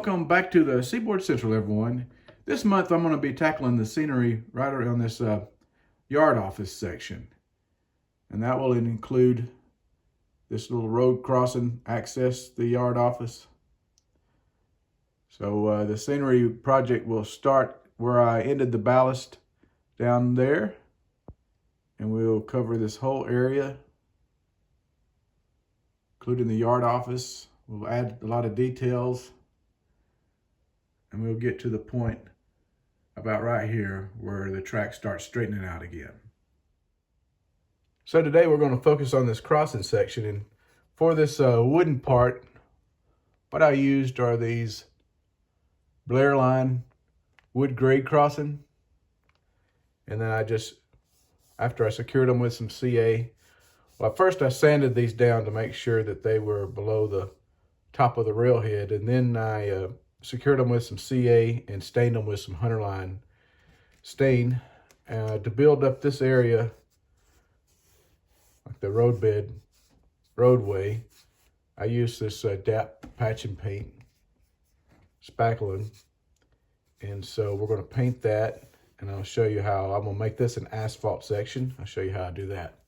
Welcome back to the Seaboard Central, everyone. This month I'm going to be tackling the scenery right around this yard office section. And that will include this little road crossing access to the yard office. So the scenery project will start where I ended the ballast down there. And we'll cover this whole area, including the yard office. We'll add a lot of details. And we'll get to the point about right here where the track starts straightening out again. So today we're going to focus on this crossing section. And for this wooden part, what I used are these Blair line wood grade crossing. And then after I secured them with some CA, well, first I sanded these down to make sure that they were below the top of the railhead. And then I secured them with some CA and stained them with some Hunterline stain to build up this area, like the roadway. I used this DAP patch and paint, spackling, and so we're going to paint that, and I'll show you how. I'm going to make this an asphalt section. I'll show you how I do that.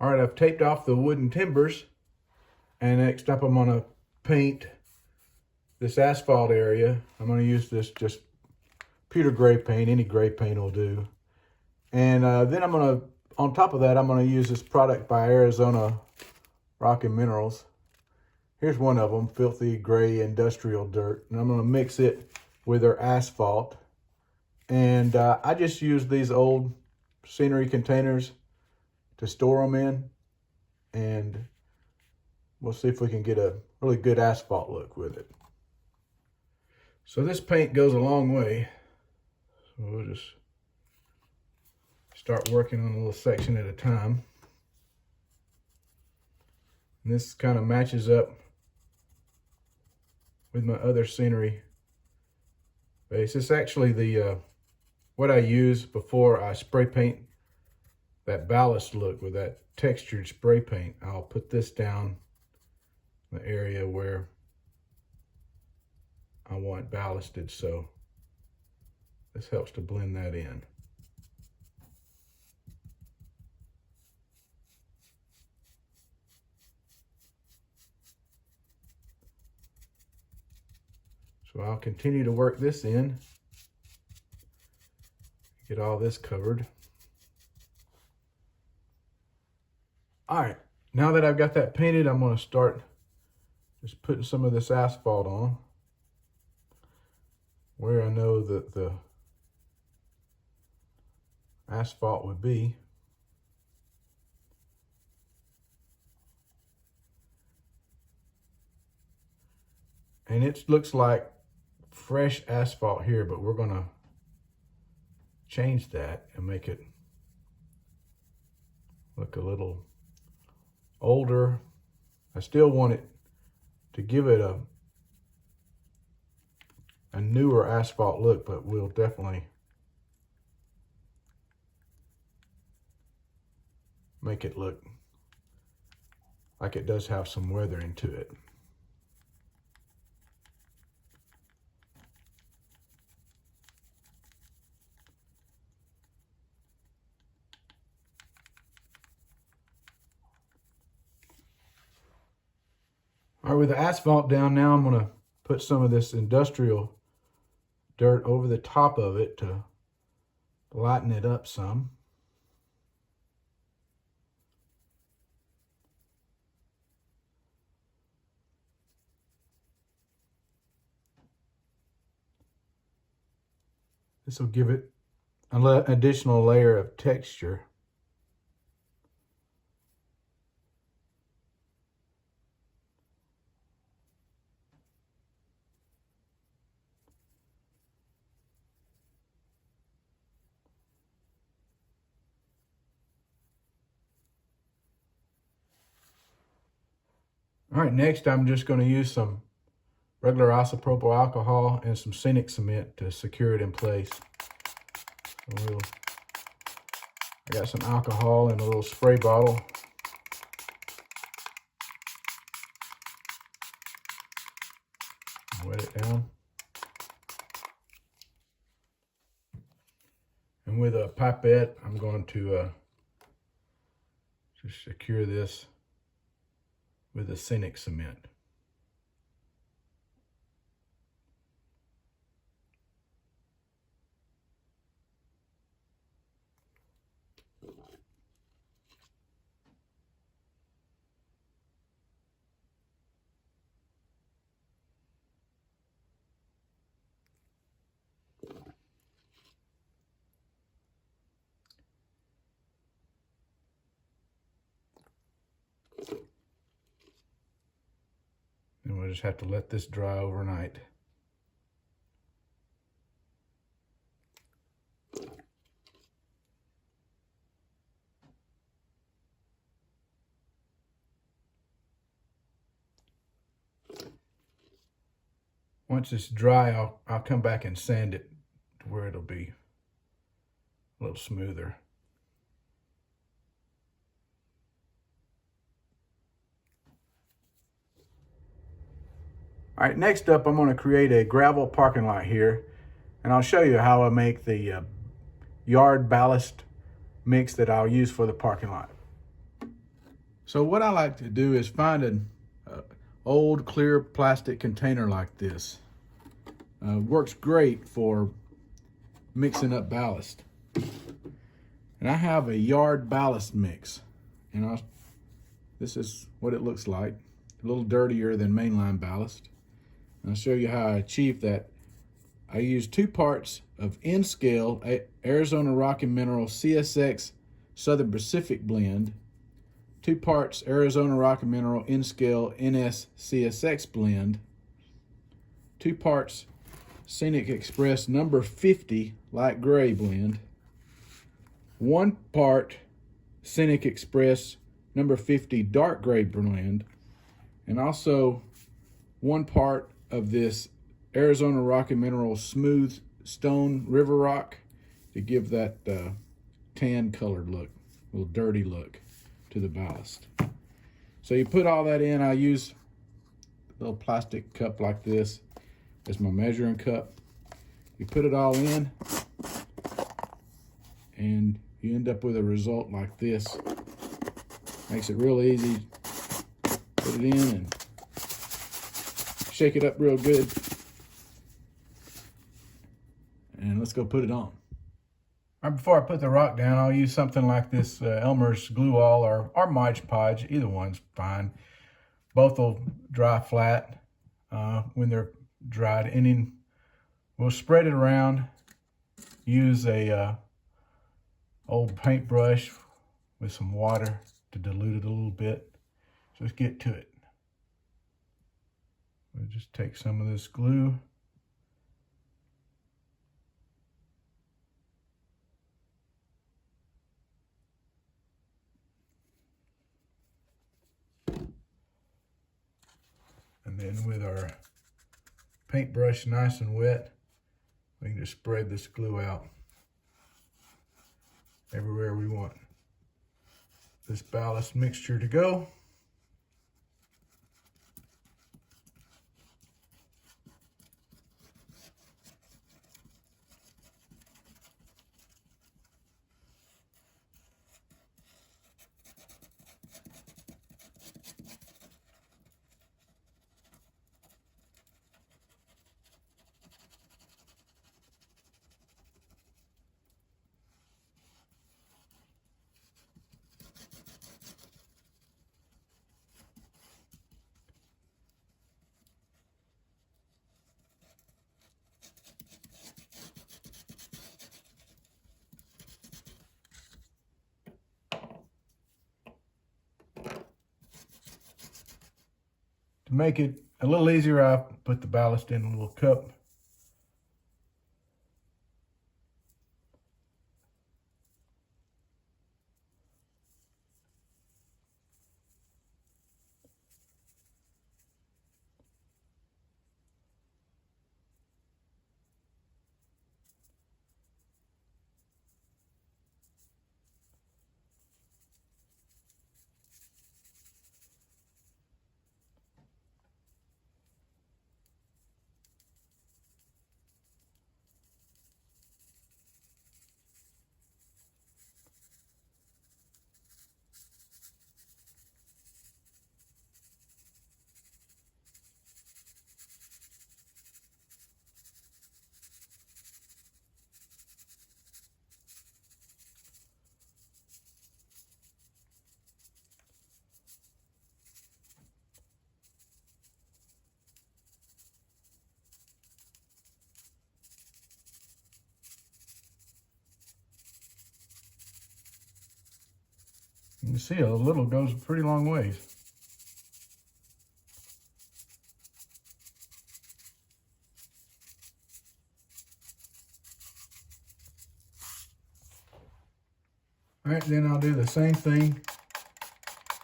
All right, I've taped off the wooden timbers, and next up I'm going to paint this asphalt area. I'm going to use this just pewter gray paint. Any gray paint will do. And then I'm going to, on top of that, I'm going to use this product by Arizona Rock and Minerals. Here's one of them, filthy gray industrial dirt. And I'm going to mix it with their asphalt. And I just use these old scenery containers to store them in. And we'll see if we can get a really good asphalt look with it. So this paint goes a long way. So we'll just start working on a little section at a time. And this kind of matches up with my other scenery base. It's actually the what I use before I spray paint that ballast look with that textured spray paint. I'll put this down in the area where I want ballasted, so this helps to blend that in. So I'll continue to work this in, get all this covered. All right, now that I've got that painted, I'm going to start just putting some of this asphalt on where I know that the asphalt would be. And it looks like fresh asphalt here, but we're going to change that and make it look a little older. I still want it to give it a newer asphalt look, but we'll definitely make it look like it does have some weathering to it. All right, with the asphalt down now, I'm going to put some of this industrial dirt over the top of it to lighten it up some. This will give it an additional layer of texture. All right, next I'm just going to use some regular isopropyl alcohol and some scenic cement to secure it in place. So I got some alcohol in a little spray bottle. Wet it down. And with a pipette, I'm going to just secure this with arsenic cement. And we'll just have to let this dry overnight. Once it's dry, I'll come back and sand it to where it'll be a little smoother. All right, next up, I'm going to create a gravel parking lot here, and I'll show you how I make the yard ballast mix that I'll use for the parking lot. So what I like to do is find an old clear plastic container like this. Works great for mixing up ballast. And I have a yard ballast mix, and this is what it looks like. A little dirtier than mainline ballast. I'll show you how I achieve that. I use 2 parts of N-Scale Arizona Rock and Mineral CSX Southern Pacific blend, 2 parts Arizona Rock and Mineral N-Scale NS CSX blend, 2 parts Scenic Express number 50 light gray blend, 1 part Scenic Express number 50 dark gray blend, and also 1 part of this Arizona Rock and Mineral Smooth Stone River Rock to give that tan colored look, a little dirty look to the ballast. So you put all that in. I use a little plastic cup like this as my measuring cup. You put it all in and you end up with a result like this. Makes it real easy. Put it in and shake it up real good. And let's go put it on. All right, before I put the rock down, I'll use something like this Elmer's Glue All or Mod Podge. Either one's fine. Both will dry flat when they're dried. And then we'll spread it around. Use a old paintbrush with some water to dilute it a little bit. So let's get to it. We'll just take some of this glue. And then with our paintbrush nice and wet, we can just spread this glue out everywhere we want this ballast mixture to go. To make it a little easier, I put the ballast in a little cup. You can see a little goes a pretty long ways. All right, then I'll do the same thing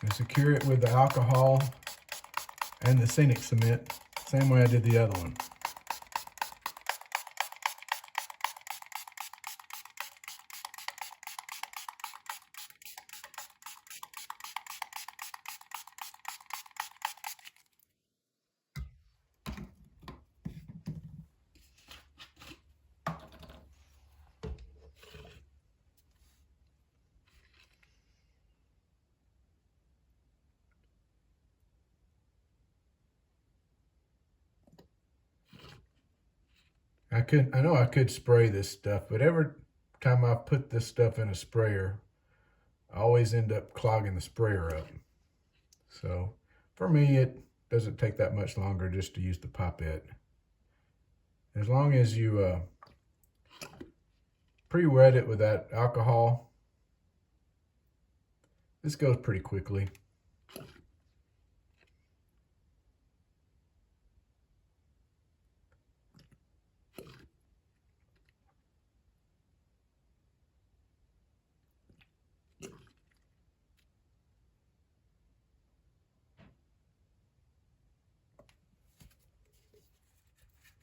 and secure it with the alcohol and the scenic cement, same way I did the other one. I know I could spray this stuff, but every time I put this stuff in a sprayer, I always end up clogging the sprayer up. So for me, it doesn't take that much longer just to use the pipette. As long as you pre-wet it with that alcohol, this goes pretty quickly.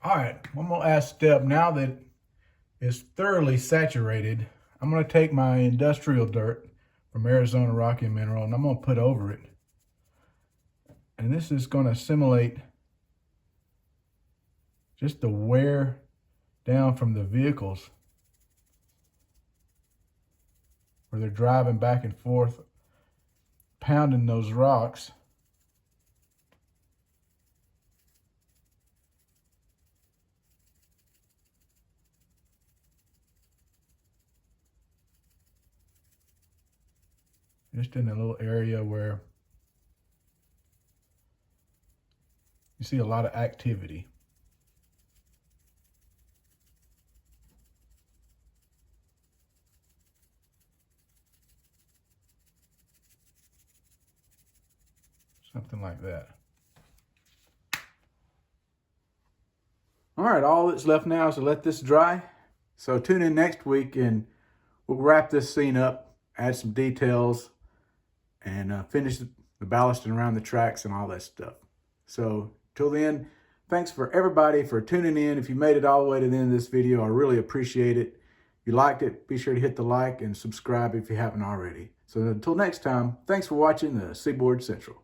All right, one more last step. Now that it's thoroughly saturated, I'm going to take my industrial dirt from Arizona Rocky Mineral and I'm going to put over it. And this is going to simulate just the wear down from the vehicles where they're driving back and forth, pounding those rocks. Just in a little area where you see a lot of activity. Something like that. All right, all that's left now is to let this dry. So tune in next week and we'll wrap this scene up, add some details, and finish the ballasting around the tracks and all that stuff. So till then, thanks for everybody for tuning in. If you made it all the way to the end of this video, I really appreciate it. If you liked it, be sure to hit the like and subscribe if you haven't already. So until next time, thanks for watching the Seaboard Central.